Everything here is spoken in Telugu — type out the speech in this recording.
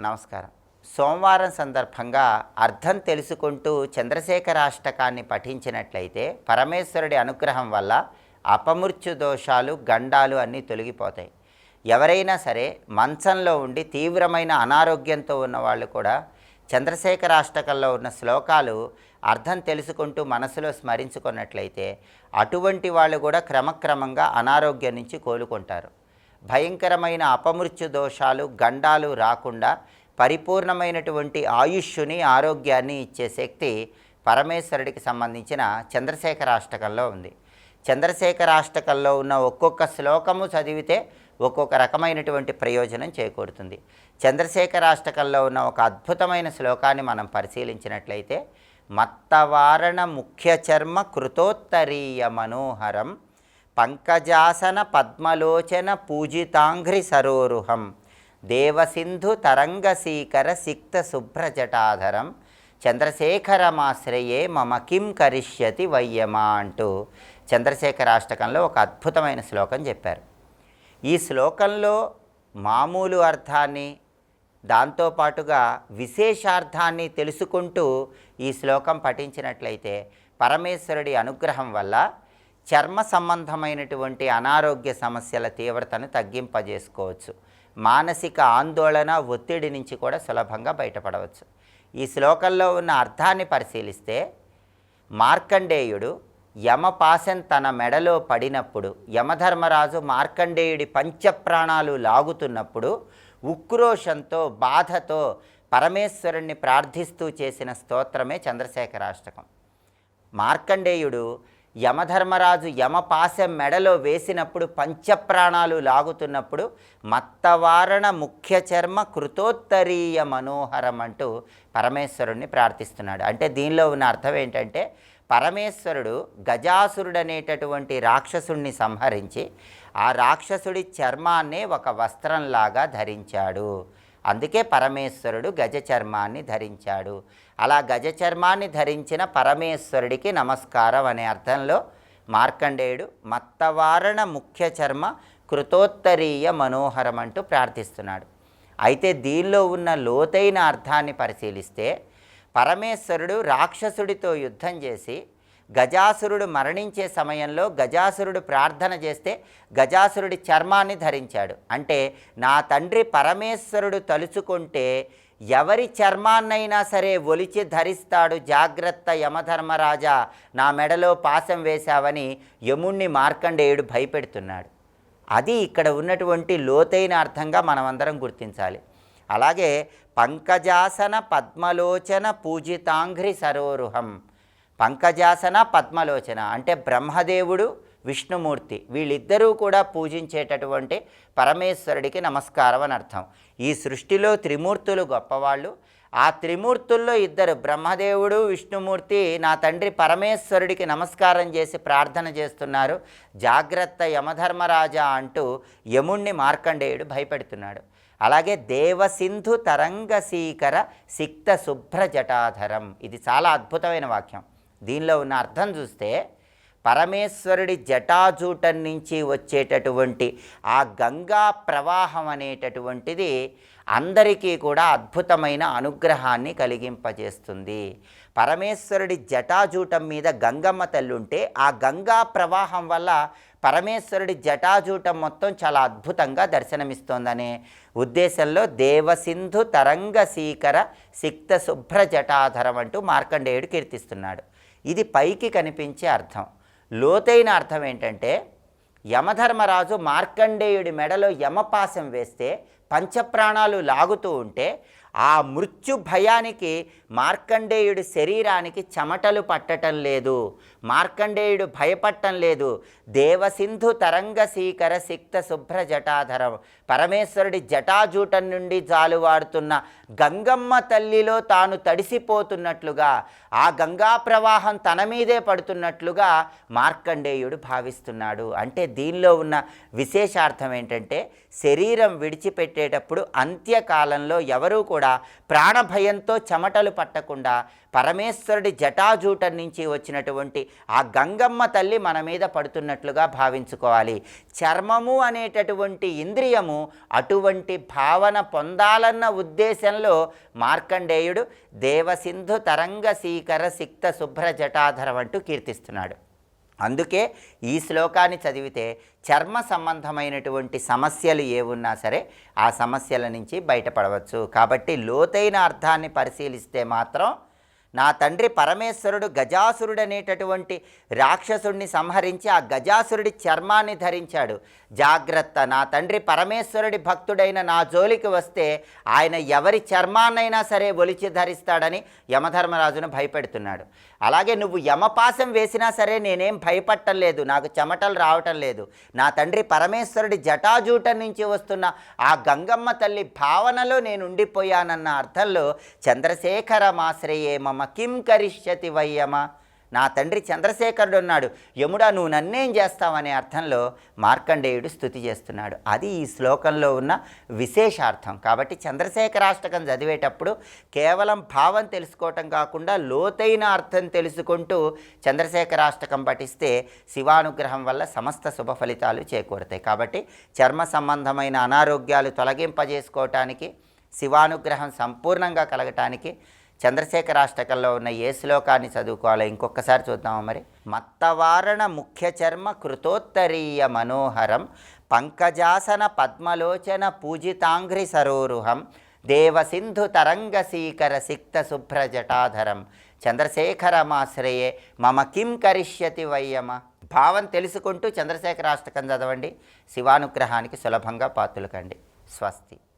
నమస్కారం. సోమవారం సందర్భంగా అర్థం తెలుసుకుంటూ చంద్రశేఖరాష్టకాన్ని పఠించినట్లయితే పరమేశ్వరుడి అనుగ్రహం వల్ల అపమృత్యు దోషాలు, గండాలు అన్నీ తొలగిపోతాయి. ఎవరైనా సరే మంచంలో ఉండి తీవ్రమైన అనారోగ్యంతో ఉన్నవాళ్ళు కూడా చంద్రశేఖరాష్టకంలో ఉన్న శ్లోకాలు అర్థం తెలుసుకుంటూ మనసులో స్మరించుకున్నట్లయితే అటువంటి వాళ్ళు కూడా క్రమక్రమంగా అనారోగ్యం నుంచి కోలుకుంటారు. భయంకరమైన అపమృత్యు దోషాలు, గండాలు రాకుండా పరిపూర్ణమైనటువంటి ఆయుష్ని, ఆరోగ్యాన్ని ఇచ్చే శక్తి పరమేశ్వరుడికి సంబంధించిన చంద్రశేఖరాష్టకంలో ఉంది. చంద్రశేఖరాష్టకంలో ఉన్న ఒక్కొక్క శ్లోకము చదివితే ఒక్కొక్క రకమైనటువంటి ప్రయోజనం చేకూరుతుంది. చంద్రశేఖరాష్టకంలో ఉన్న ఒక అద్భుతమైన శ్లోకాన్ని మనం పరిశీలించినట్లయితే, మత్తవారణ ముఖ్యచర్మ కృతోత్తరీయ మనోహరం పంకజాసన పద్మలోచన పూజితాంఘ్రి సరోరుహం దేవసింధు తరంగసీకర సిక్త శుభ్రజటాధరం చంద్రశేఖరమాశ్రయే మమ కిం కరిష్యతి వయ్యమా అంటూ చంద్రశేఖరాష్టకంలో ఒక అద్భుతమైన శ్లోకం చెప్పారు. ఈ శ్లోకంలో మామూలు అర్థాన్ని, దాంతోపాటుగా విశేషార్థాన్ని తెలుసుకుంటూ ఈ శ్లోకం పఠించినట్లయితే పరమేశ్వరుడి అనుగ్రహం వల్ల చర్మ సంబంధమైనటువంటి అనారోగ్య సమస్యల తీవ్రతను తగ్గింపజేసుకోవచ్చు. మానసిక ఆందోళన, ఒత్తిడి నుంచి కూడా సులభంగా బయటపడవచ్చు. ఈ శ్లోకంలో ఉన్న అర్థాన్ని పరిశీలిస్తే, మార్కండేయుడు యమపాశం తన మెడలో పడినప్పుడు, యమధర్మరాజు మార్కండేయుడి పంచప్రాణాలు లాగుతున్నప్పుడు ఉక్రోషంతో, బాధతో పరమేశ్వరుణ్ణి ప్రార్థిస్తూ చేసిన స్తోత్రమే చంద్రశేఖరాష్టకం. మార్కండేయుడు యమధర్మరాజు యమపాశం మెడలో వేసినప్పుడు, పంచప్రాణాలు లాగుతున్నప్పుడు మత్తవారణ ముఖ్య చర్మ కృతోత్తరీయ మనోహరం అంటూ పరమేశ్వరుణ్ణి ప్రార్థిస్తున్నాడు. అంటే దీనిలో ఉన్న అర్థం ఏంటంటే, పరమేశ్వరుడు గజాసురుడు అనేటటువంటి రాక్షసుడిని సంహరించి ఆ రాక్షసుడి చర్మాన్నే ఒక వస్త్రంలాగా ధరించాడు. అందుకే పరమేశ్వరుడు గజ చర్మాన్ని ధరించాడు. అలా గజ చర్మాన్ని ధరించిన పరమేశ్వరుడికి నమస్కారం అనే అర్థంలో మార్కండేయుడు మత్తవారణ ముఖ్య చర్మ కృతోత్తరీయ మనోహరం అంటూ ప్రార్థిస్తున్నాడు. అయితే దీనిలో ఉన్న లోతైన అర్థాన్ని పరిశీలిస్తే, పరమేశ్వరుడు రాక్షసుడితో యుద్ధం చేసి గజాసురుడు మరణించే సమయంలో గజాసురుడు ప్రార్థన చేస్తే గజాసురుడి చర్మాన్ని ధరించాడు. అంటే నా తండ్రి పరమేశ్వరుడు తలుచుకుంటే ఎవరి చర్మాన్నైనా సరే ఒలిచి ధరిస్తాడు, జాగ్రత్త యమధర్మరాజా, నా మెడలో పాశం వేశావని యముణ్ణి మార్కండేయుడు భయపెడుతున్నాడు. అది ఇక్కడ ఉన్నటువంటి లోతైన అర్థంగా మనమందరం గుర్తించాలి. అలాగే పంకజాసన పద్మలోచన పూజితాంఘ్రి సరోరుహం, పంకజాసన పద్మలోచన అంటే బ్రహ్మదేవుడు, విష్ణుమూర్తి, వీళ్ళిద్దరూ కూడా పూజించేటటువంటి పరమేశ్వరుడికి నమస్కారం అని అర్థం. ఈ సృష్టిలో త్రిమూర్తులు గొప్పవాళ్ళు. ఆ త్రిమూర్తుల్లో ఇద్దరు, బ్రహ్మదేవుడు, విష్ణుమూర్తి, నా తండ్రి పరమేశ్వరుడికి నమస్కారం చేసి ప్రార్థన చేస్తున్నారు, జాగ్రత్త యమధర్మరాజా అంటూ యముణ్ణి మార్కండేయుడు భయపెడుతున్నాడు. అలాగే దేవసింధు తరంగసీకర సిక్త శుభ్ర జటాధరం, ఇది చాలా అద్భుతమైన వాక్యం. దీనిలో ఉన్న అర్థం చూస్తే, పరమేశ్వరుడి జటాజూటం నుంచి వచ్చేటటువంటి ఆ గంగా ప్రవాహం అనేటటువంటిది అందరికీ కూడా అద్భుతమైన అనుగ్రహాన్ని కలిగింపజేస్తుంది. పరమేశ్వరుడి జటాజూటం మీద గంగమ్మ తల్లి ఉంటే ఆ గంగా ప్రవాహం వల్ల పరమేశ్వరుడి జటాజూటం మొత్తం చాలా అద్భుతంగా దర్శనమిస్తోందనే ఉద్దేశంలో దేవసింధు తరంగసీకర సిక్త శుభ్ర జటాధరం అంటూ మార్కండేయుడు కీర్తిస్తున్నాడు. ఇది పైకి కనిపించే అర్థం. లోతైన అర్థం ఏంటంటే, యమధర్మరాజు మార్కండేయుడి మెడలో యమపాశం వేస్తే పంచప్రాణాలు లాగుతూ ఉంటే ఆ మృత్యు భయానికి మార్కండేయుడి శరీరానికి చెమటలు పట్టటం లేదు, మార్కండేయుడు భయపడటం లేదు. దేవసింధు తరంగసీకర సిక్త శుభ్ర జటాధరం, పరమేశ్వరుడి జటాజూటం నుండి జాలువాడుతున్న గంగమ్మ తల్లిలో తాను తడిసిపోతున్నట్లుగా, ఆ గంగా ప్రవాహం తన మీదే పడుతున్నట్లుగా మార్కండేయుడు భావిస్తున్నాడు. అంటే దీనిలో ఉన్న విశేషార్థం ఏంటంటే, శరీరం విడిచిపెట్టేటప్పుడు అంత్యకాలంలో ఎవరూ కూడా ప్రాణభయంతో చెమటలు పట్టకుండా పరమేశ్వరుడి జటాజూటం నుంచి వచ్చినటువంటి ఆ గంగమ్మ తల్లి మన మీద పడుతున్నట్లుగా భావించుకోవాలి. చర్మము అనేటటువంటి ఇంద్రియము అటువంటి భావన పొందాలన్న ఉద్దేశంలో మార్కండేయుడు దేవసింధు తరంగ సీకర సిక్త శుభ్ర జటాధరం అంటూ కీర్తిస్తున్నాడు. అందుకే ఈ శ్లోకాన్ని చదివితే చర్మ సంబంధమైనటువంటి సమస్యలు ఏవున్నా సరే ఆ సమస్యల నుంచి బయటపడవచ్చు. కాబట్టి లోతైన అర్థాన్ని పరిశీలిస్తే మాత్రం నా తండ్రి పరమేశ్వరుడు గజాసురుడు అనేటటువంటి రాక్షసుడిని సంహరించి ఆ గజాసురుడి చర్మాన్ని ధరించాడు. జాగ్రత్త, నా తండ్రి పరమేశ్వరుడి భక్తుడైన నా జోలికి వస్తే ఆయన ఎవరి చర్మాన్నైనా సరే ఒలిచి ధరిస్తాడని యమధర్మరాజును భయపెడుతున్నాడు. అలాగే నువ్వు యమపాశం వేసినా సరే నేనేం భయపడటం లేదు, నాకు చెమటలు రావటం లేదు. నా తండ్రి పరమేశ్వరుడి జటాజూటం నుంచి వస్తున్న ఆ గంగమ్మ తల్లి భావనలో నేను ఉండిపోయానన్న అర్థంలో చంద్రశేఖరమాశ్రయే మమ కిం కరిష్యతి వయ్యమ, నా తండ్రి చంద్రశేఖరుడు ఉన్నాడు, యముడా నువ్వు నన్నేం చేస్తావనే అర్థంలో మార్కండేయుడు స్తుతి చేస్తున్నాడు. అది ఈ శ్లోకంలో ఉన్న విశేషార్థం. కాబట్టి చంద్రశేఖరాష్టకం చదివేటప్పుడు కేవలం భావం తెలుసుకోవటం కాకుండా లోతైన అర్థం తెలుసుకుంటూ చంద్రశేఖరాష్టకం పఠిస్తే శివానుగ్రహం వల్ల సమస్త శుభ ఫలితాలు చేకూరుతాయి. కాబట్టి చర్మ సంబంధమైన అనారోగ్యాలు తొలగింపజేసుకోవటానికి, శివానుగ్రహం సంపూర్ణంగా కలగటానికి చంద్రశేఖరాష్టకంలో ఉన్న ఏ శ్లోకాన్ని చదువుకోవాలో ఇంకొకసారి చూద్దామా మరి. మత్తవారణ ముఖ్య చర్మ కృతోత్తరీయ మనోహరం పంకజాసన పద్మలోచన పూజితాంఘ్రి సరోరుహం దేవసింధు తరంగ సీకర సిక్త శుభ్ర జటాధరం చంద్రశేఖరమాశ్రయే మమ కిం కరిష్యతి వయ్యమ. భావం తెలుసుకుంటూ చంద్రశేఖరాష్టకం చదవండి, శివానుగ్రహానికి సులభంగా పాత్రులు కండి. స్వస్తి.